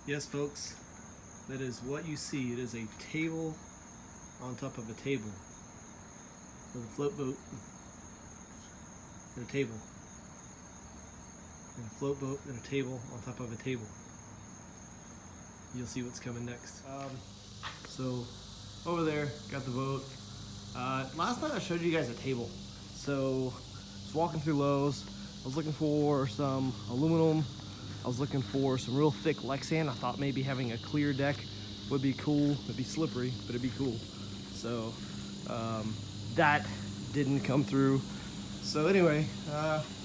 Yes, folks, that is what you see. It is a table on top of a table with a float boat and a table. And a float boat and a table on top of a table. You'll see what's coming next. So over there, got the boat. Last night I showed you guys a table. So I was walking through Lowe's. I was looking for some aluminum. I was looking for some real thick Lexan. I thought maybe having a clear deck would be cool. It'd be slippery, but it'd be cool. So that didn't come through. So anyway,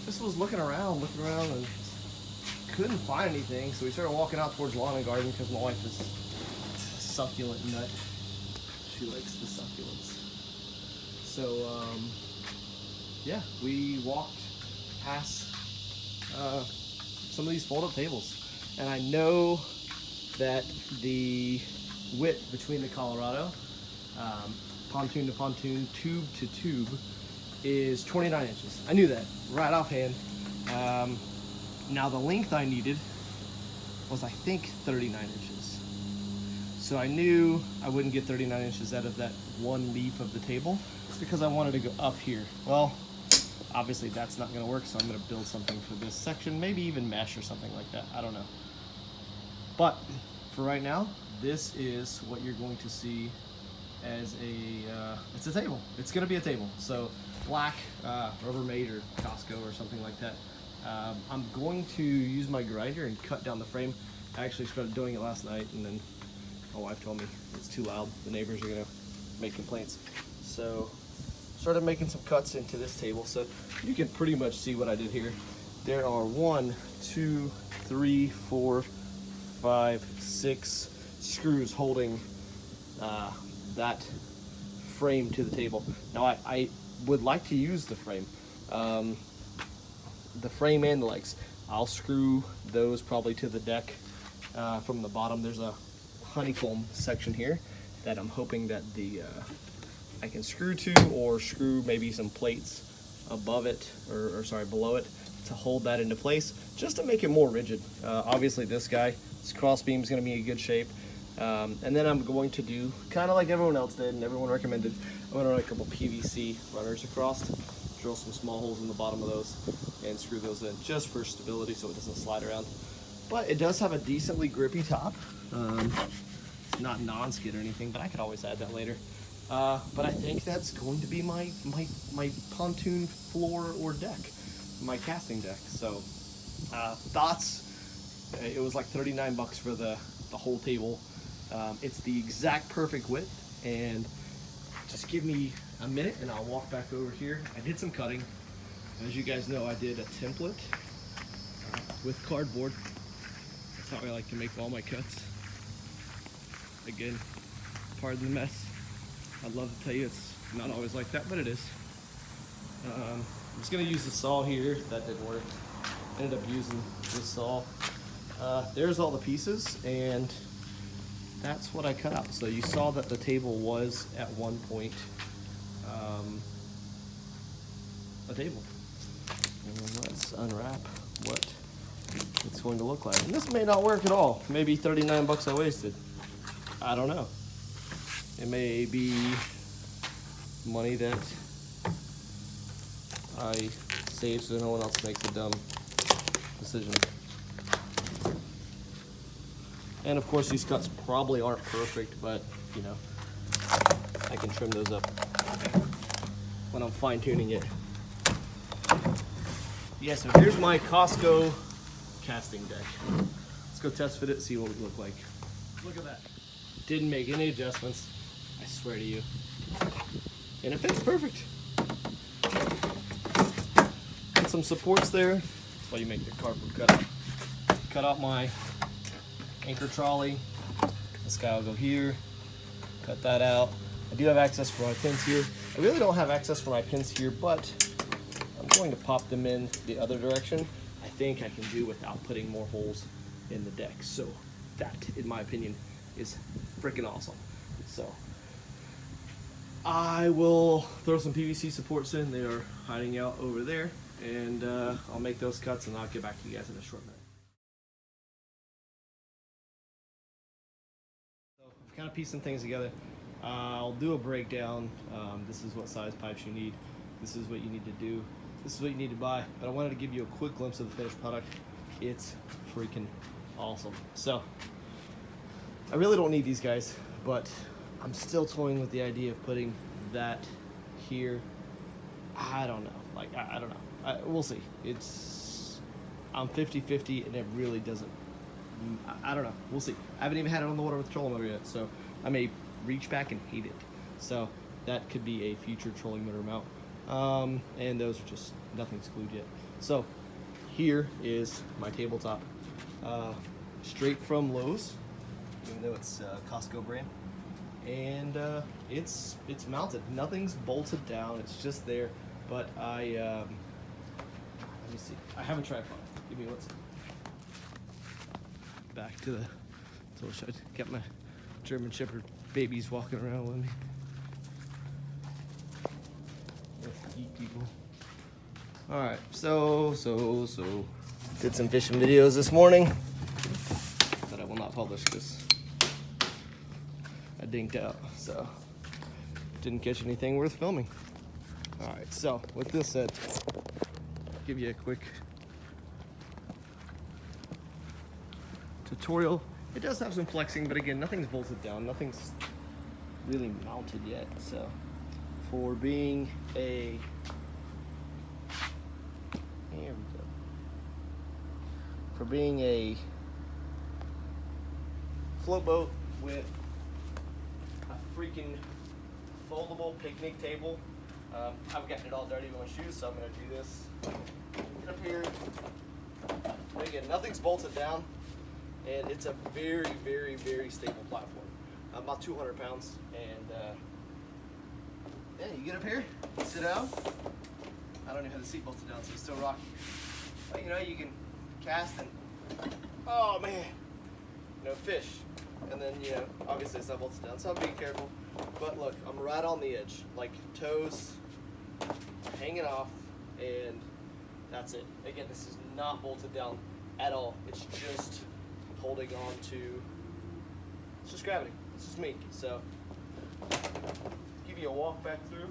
just was looking around and couldn't find anything. So we started walking out towards lawn and garden because my wife is a succulent nut. She likes the succulents. So yeah, we walked past some of these fold-up tables, and I know that the width between the Colorado pontoon to pontoon, tube to tube, is 29 inches. I knew that right offhand. Now the length I needed was, I think, 39 inches. So I knew I wouldn't get 39 inches out of that one leaf of the table because I wanted to go up here. Well, obviously that's not going to work, so I'm going to build something for this section, maybe even mesh or something like that. I don't know. But for right now, this is what you're going to see as it's a table. It's going to be a table. So black Rubbermaid or Costco or something like that. I'm going to use my grinder and cut down the frame. I actually started doing it last night, and then my wife told me it's too loud. The neighbors are going to make complaints. So started making some cuts into this table, so you can pretty much see what I did here. There are 1, 2, 3, 4, 5, 6 screws holding that frame to the table. Now I would like to use the frame and the legs. I'll screw those probably to the deck from the bottom. There's a honeycomb section here that I'm hoping that I can screw to, or screw maybe some plates above it, or sorry, below it, to hold that into place, just to make it more rigid. Obviously this cross beam is going to be in good shape. And then I'm going to do, kind of like everyone else did and everyone recommended, I'm going to run a couple PVC runners across, drill some small holes in the bottom of those, and screw those in just for stability so it doesn't slide around. But it does have a decently grippy top. It's not non-skid or anything, but I could always add that later. But I think that's going to be my pontoon floor or deck, my casting deck. So thoughts, it was like 39 bucks for the whole table. It's the exact perfect width, and just give me a minute and I'll walk back over here. I did some cutting. As you guys know, I did a template with cardboard. That's how I like to make all my cuts. Again, pardon the mess. I'd love to tell you it's not always like that, but it is. I'm just gonna use the saw here. That didn't work. Ended up using this saw. There's all the pieces, and that's what I cut out. So you saw that the table was at one point a table. And let's unwrap what it's going to look like. And this may not work at all. Maybe 39 bucks I wasted. I don't know. It may be money that I saved so no one else makes a dumb decision. And of course these cuts probably aren't perfect, but you know, I can trim those up when I'm fine tuning it. Yeah, so here's my Costco casting deck. Let's go test fit it, see what we look like. Look at that. Didn't make any adjustmts, I swear to you. And it fits perfect. Got some supports there. That's why you make the cardboard cutout. Cut out my anchor trolley. This guy will go here. Cut that out. I do have access for my pins here. I really don't have access for my pins here, but I'm going to pop them in the other direction. I think I can do without putting more holes in the deck. So that, in my opinion, is freaking awesome. So I will throw some PVC supports in. They are hiding out over there, and I'll make those cuts and I'll get back to you guys in a short minute. kind of piece some things together. I'll do a breakdown. This is what size pipes you need. This is what you need to do. This is what you need to buy. But I wanted to give you a quick glimpse of the finished product. It's freaking awesome. So I really don't need these guys, but I'm still toying with the idea of putting that here. I don't know. Like, I don't know. We'll see. I'm 50-50, and it really doesn't. I don't know. We'll see. I haven't even had it on the water with the trolling motor yet, so I may reach back and hate it. So that could be a future trolling motor mount. And those are just, nothing's glued yet. So here is my tabletop. Straight from Lowe's, even though it's Costco brand. And it's mounted. Nothing's bolted down. It's just there. But let me see. I have a tripod. Give me one second. Back to the tool shed. Got my German Shepherd babies walking around with me. That's geek people. All right. So did some fishing videos this morning that I will not publish because I dinked out. So didn't catch anything worth filming. All right. So with this said, I'll give you a quick tutorial. It does have some flexing, but again, nothing's bolted down. Nothing's really mounted yet. So for being a, here we go. For being a float boat with a freaking foldable picnic table, I've gotten it all dirty with my shoes, so I'm gonna do this. Get up here. And again, nothing's bolted down. And it's a very, very, very stable platform. About 200 pounds. And yeah, you get up here, sit down. I don't even have the seat bolted down, so it's still rocky. But you know, you can cast and, oh man, you know, fish. And then, you know, obviously it's not bolted down, so I'm being careful. But look, I'm right on the edge, like toes hanging off, and that's it. Again, this is not bolted down at all. It's just holding on to, it's just gravity. It's just me. So, give you a walk back through.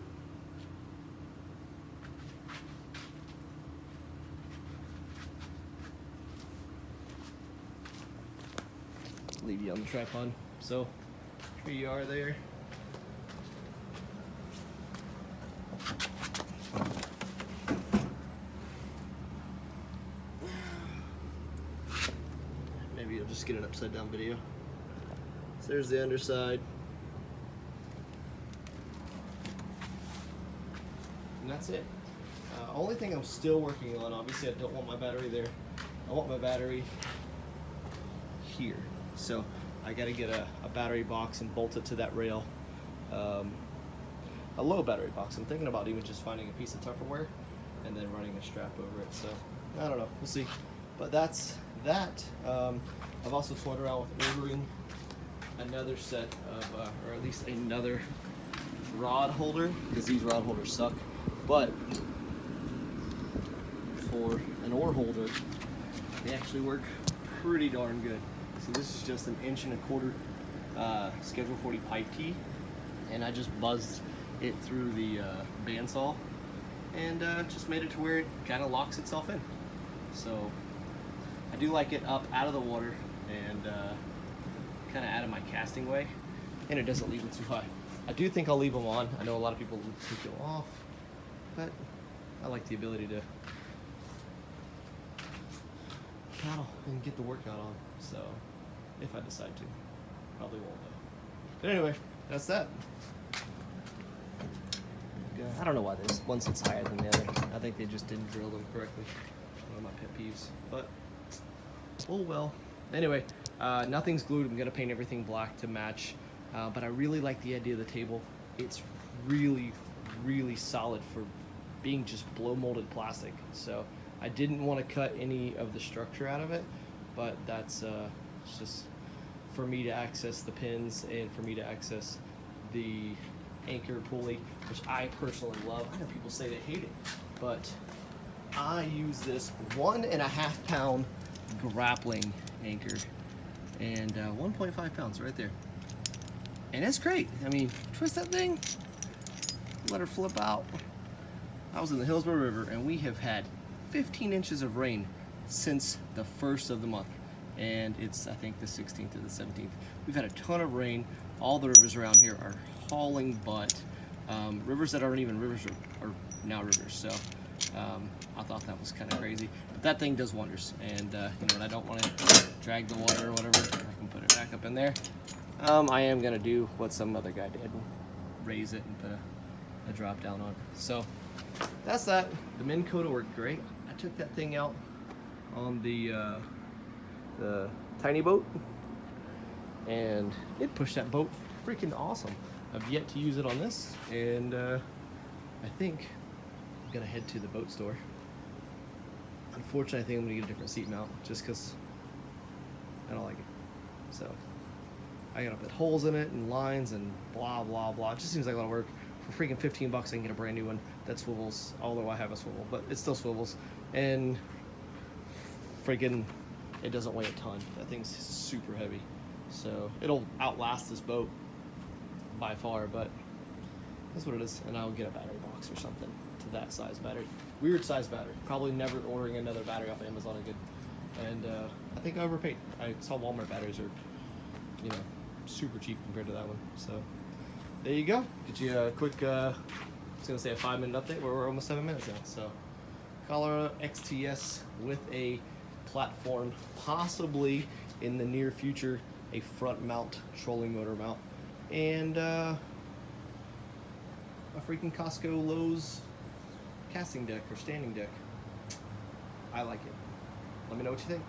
Leave you on the tripod. So, here you are there. Maybe you'll just get an upside down video. So there's the underside. And that's it. Only thing I'm still working on, obviously I don't want my battery there. I want my battery here. So I gotta get a battery box and bolt it to that rail. A low battery box. I'm thinking about even just finding a piece of Tupperware and then running a strap over it. So I don't know, we'll see. But that's that. I've also toyed around with ordering another set of, or at least another rod holder, because these rod holders suck. But for an oar holder, they actually work pretty darn good. So this is just an 1.25 inch Schedule 40 pipe tee, and I just buzzed it through the bandsaw and just made it to where it kind of locks itself in. So I do like it up out of the water and kind of out of my casting way, and it doesn't leave it too high. I do think I'll leave them on. I know a lot of people take them off, but I like the ability to paddle and get the workout on. So if I decide to, probably won't though. But anyway, that's that. I don't know why this one sits higher than the other. I think they just didn't drill them correctly. One of my pet peeves, but oh well. Anyway, nothing's glued. I'm gonna paint everything black to match, but I really like the idea of the table. It's really, really solid for being just blow molded plastic. So I didn't want to cut any of the structure out of it, but that's it's just for me to access the pins and for me to access the anchor pulley, which I personally love. I know people say they hate it, but I use this 1.5 pound grappling anchor and 1.5 pounds right there. And it's great. I mean, twist that thing, let her flip out. I was in the Hillsborough River, and we have had 15 inches of rain since the 1st of the month. And it's, I think, the 16th or the 17th. We've had a ton of rain. All the rivers around here are hauling butt. Rivers that aren't even rivers are now rivers. So I thought that was kind of crazy. But that thing does wonders. And you know, when I don't want to drag the water or whatever, I can put it back up in there. I am going to do what some other guy did and raise it and put a drop down on it. So that's that. The Minn Kota worked great. I took that thing out on the tiny boat, and it pushed that boat freaking awesome. I've yet to use it on this, and I think I'm gonna head to the boat store. Unfortunately, I think I'm gonna get a different seat mount just because I don't like it. So I gotta put holes in it and lines and blah blah blah. It just seems like a lot of work. For freaking 15 bucks, I can get a brand new one that swivels, although I have a swivel, but it still swivels. And freaking, it doesn't weigh a ton. That thing's super heavy. So it'll outlast this boat by far, but that's what it is. And I'll get a battery box or something to that size battery. Weird size battery. Probably never ordering another battery off Amazon again. And I think I overpaid. I saw Walmart batteries are, you know, super cheap compared to that one. So there you go. Get you a quick, I was gonna say a 5-minute update, but we're almost 7 minutes now. So Colorado XTS with a platform, possibly in the near future, a front mount trolling motor mount, and a freaking Costco Lowe's casting deck or standing deck. I like it. Let me know what you think.